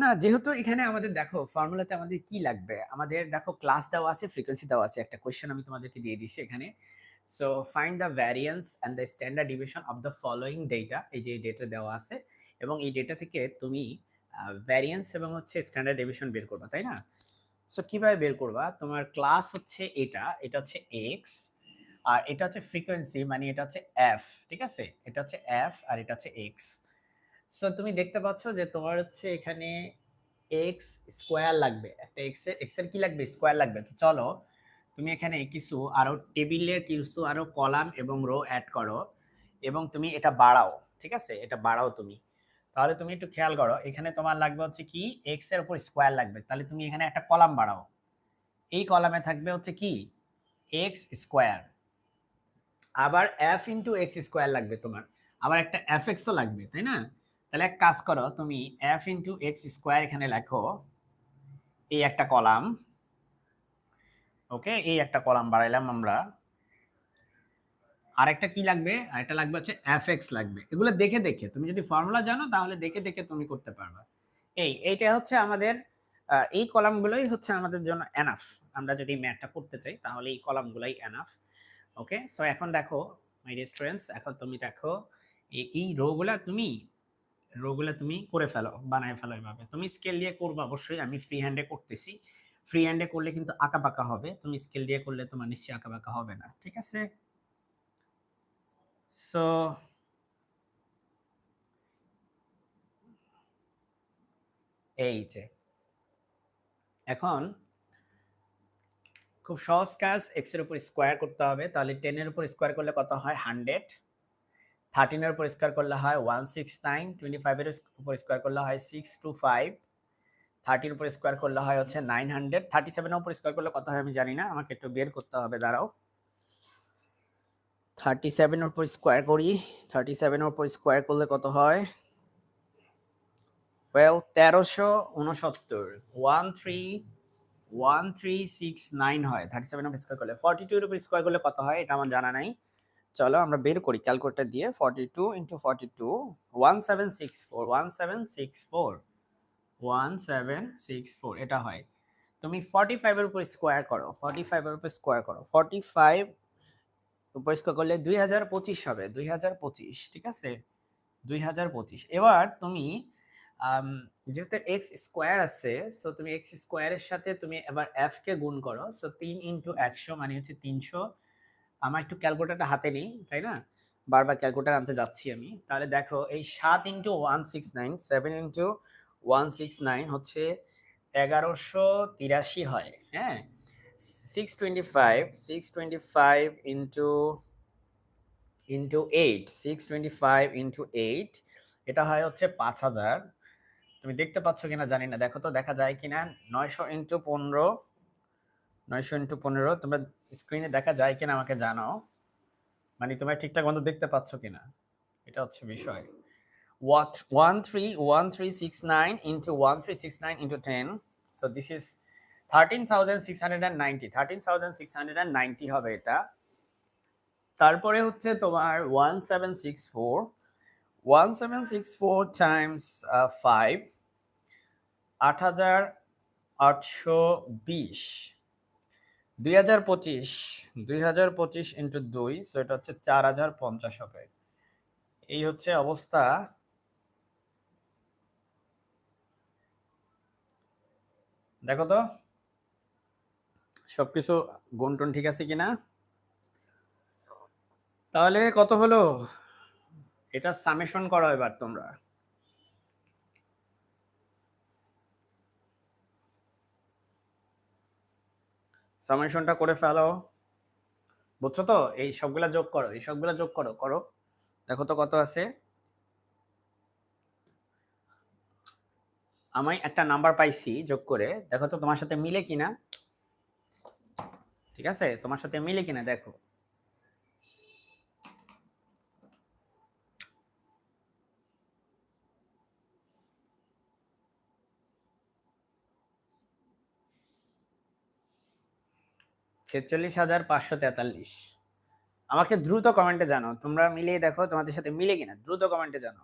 না, যেহেতু এখানে আমাদের দেখো ফর্মুলাতে আমাদের কি লাগবে, আমাদের দেখো ক্লাস দেওয়া আছে, ফ্রিকোয়েন্সি দেওয়া আছে, একটা কোশ্চেন আমি তোমাদেরকে দিয়ে দিছি এখানে। So find the variance and the standard division of the following data, এই যে ডেটা দেওয়া আছে, এবং এই ডেটা থেকে তুমি ভ্যারিয়েন্স এবং হচ্ছে স্ট্যান্ডার্ড ডিভিশন বের করবা, তাই না? সো কিভাবে বের করবা, তোমার ক্লাস হচ্ছে এটা, এটা হচ্ছে এক্স, আর এটা হচ্ছে ফ্রিকোয়েন্সি, মানে এটা হচ্ছে এফ, ঠিক আছে, এটা হচ্ছে এফ আর এটা হচ্ছে এক্স। সো তুমি দেখতে পাচ্ছ যে তোমার হচ্ছে এখানে এক্স স্কোয়ার লাগবে, একটা এক্স এর কি লাগবে, স্কোয়ার লাগবে। তো চলো তুমি এখানে কিছু আরো টেবিলের কিছু আরো কলাম এবং রো অ্যাড করো, এবং তুমি এটা বাড়াও, ঠিক আছে, এটা বাড়াও তুমি। তাহলে তুমি একটু খেয়াল করো, এখানে তোমার লাগবে হচ্ছে কি, এক্স এর উপর স্কোয়ার লাগবে, তাহলে তুমি এখানে একটা কলাম বাড়াও, এই কলামে থাকবে হচ্ছে কি এক্স স্কোয়ার, আবার এফ ইন্টু এক্স স্কোয়ার লাগবে তোমার, আবার একটা এফ এক্সও লাগবে, তাই না? তাহলে এক কাজ করো, তুমি এফ ইন্টু এক্স স্কোয়ার এখানে লেখো, এই একটা কলাম, ওকে, এই একটা কলাম বাড়াইলাম আমরা। আর একটা কি লাগবে, আর একটা লাগবে হচ্ছে এফ এক্স লাগবে। এগুলো দেখে দেখে, তুমি যদি ফর্মুলা জানো তাহলে দেখে দেখে তুমি করতে পারবা। এইটা হচ্ছে আমাদের এই কলামগুলোই হচ্ছে আমাদের জন্য এনাফ। আমরা যদি ম্যাথটা করতে চাই তাহলে এই কলামগুলোই এনাফ। ওকে, সো এখন দেখো মাই ডিয়ার স্টুডেন্টস, এখন তুমি দেখো এই রোগুলা তুমি করে ফেলো, বানায় ফেলো এভাবে। তুমি স্কেল দিয়ে করবে অবশ্যই, আমি ফ্রি হ্যান্ডে করতেছি। ফ্রি হ্যান্ডে করলে কিন্তু আঁকাবাঁকা হবে, তুমি স্কেল দিয়ে করলে তোমার নিশ্চয়ই আঁকাবাঁকা হবে না, ঠিক আছে? সো এই যে এখন খুব সহজ কাজ, এক্স এর উপর স্কোয়ার করতে হবে, তাহলে 10 এর উপর স্কোয়ার করলে কত হয় 100, 13 এর উপর স্কোয়ার করলে হয় 169, 25 এর উপর স্কোয়ার করলে হয় 625, 30 এর উপর স্কোয়ার করলে হয় হচ্ছে 900, 37 এর উপর স্কোয়ার করলে কত হয় আমি জানি না, আমাকে একটু বের করতে হবে, দাঁড়াও। 37 এর উপর স্কোয়ার করি, 37 এর উপর স্কোয়ার করলে কত হয়, ওয়েল 1369, 1369 হয় 37 এর উপর স্কোয়ার করলে। 42 এর উপর স্কোয়ার করলে কত হয় এটা আমার জানা নাই, চলো আমরা বের করি ক্যালকুলেটর দিয়ে। 42 ইন্টু 42, 1764, 1764, 1764 এটা হয়। তুমি 45 এর উপর স্কোয়ার করো, 45 এর উপর স্কোয়ার করো, 45 উপর স্কোয়ার করলে 2025 হবে, 2025, ঠিক আছে, 2025। এবার তুমি যেহেতু এক্স স্কোয়ার আছে, সো তুমি এক্স স্কোয়ারের সাথে তুমি এবার এফ কে গুণ করো, সো 3 ইন্টু 100 মানে হচ্ছে 300। আমার একটু ক্যালকুলেটরটা হাতে নেই, তাই না, বারবার ক্যালকুলেটর আনতে যাচ্ছি আমি। তাহলে দেখো এই 7 ইন্টু 169, 7 ইন্টু 169 হচ্ছে 1183 হয়, হ্যাঁ। 625, 625 ইন্টু ইন্টু 8, 625 ইন্টু 8, এটা হয় হচ্ছে 5000। তুমি দেখতে পাচ্ছ কিনা জানি না, দেখো তো দেখা যায় কিনা। 900 ইন্টু 15, 900 ইন্টু 15 তোমরা স্ক্রিনে দেখা যায় কিনা আমাকে জানাও, মানে তোমরা ঠিকঠাক মতো দেখতে পাচ্ছ কিনা, এটা হচ্ছে বিষয়। What 131369 into 1369 into 10, so this is 13,690, 13,690 হবে এটা। তারপরে হচ্ছে তোমার 1764, 1764 times 5, 8820, 2025, 2025 ইন্টু 2, সো এটা হচ্ছে 4050 হবে। এই হচ্ছে অবস্থা। দেখো তো সবকিছু গুণটুন ঠিক আছে কিনা। তাহলে কত হলো, এটা সামেশন করো এবার তোমরা। সামেশনটা করে ফেলো, বুঝছো তো? এই সবগুলা যোগ করো, এই সবগুলা যোগ করো, করো, দেখো তো কত আছে। আমি একটা নাম্বার পাইছি যোগ করে, দেখো তো তোমার সাথে মিলে কিনা, ঠিক আছে, তোমার সাথে মিলে কিনা দেখো। $46,543। আমাকে দ্রুত কমেন্টে জানো, তোমরা মিলিয়ে দেখো তোমাদের সাথে মিলে কিনা, দ্রুত কমেন্টে জানো।